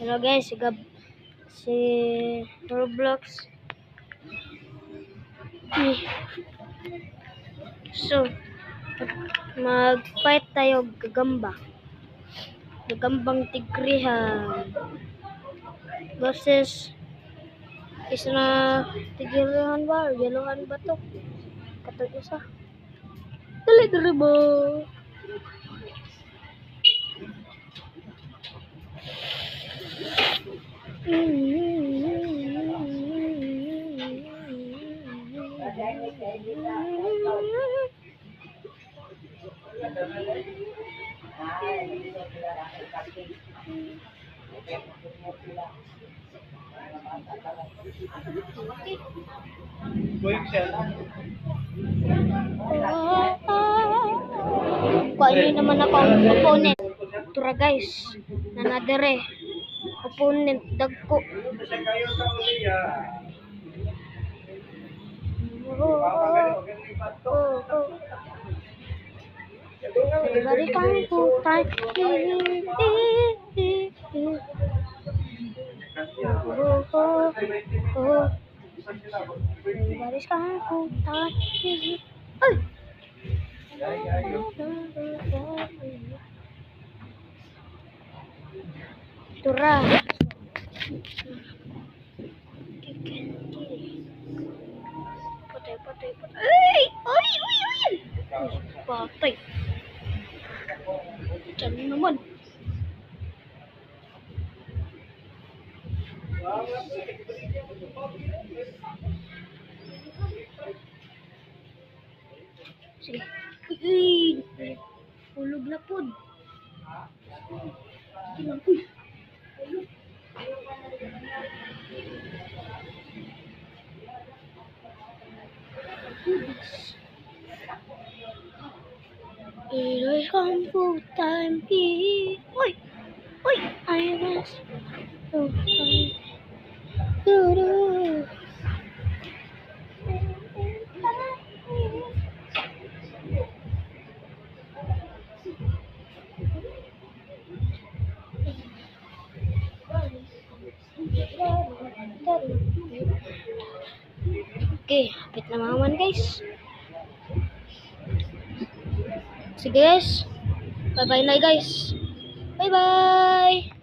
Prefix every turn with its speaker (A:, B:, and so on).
A: Hello guys, si Roblox. So, mag-fight tayo gagamba. Gagambang tigrihan versus isa na tigrihan ba? Yelohan ba to? Katong isa. Dali ba? Kuha naman ako ang opponent. Tura guys, nanadere. Opponent dagko. Everybody kung putay. Everybody's kung putay. Ay! Tura. Patay. Ay! Patay. Diyan naman. Sige. Hulog na po. It is kung time. Uy! I was so fine. Okay, hapit na maman guys. Sige guys. Bye-bye na guys. Bye-bye.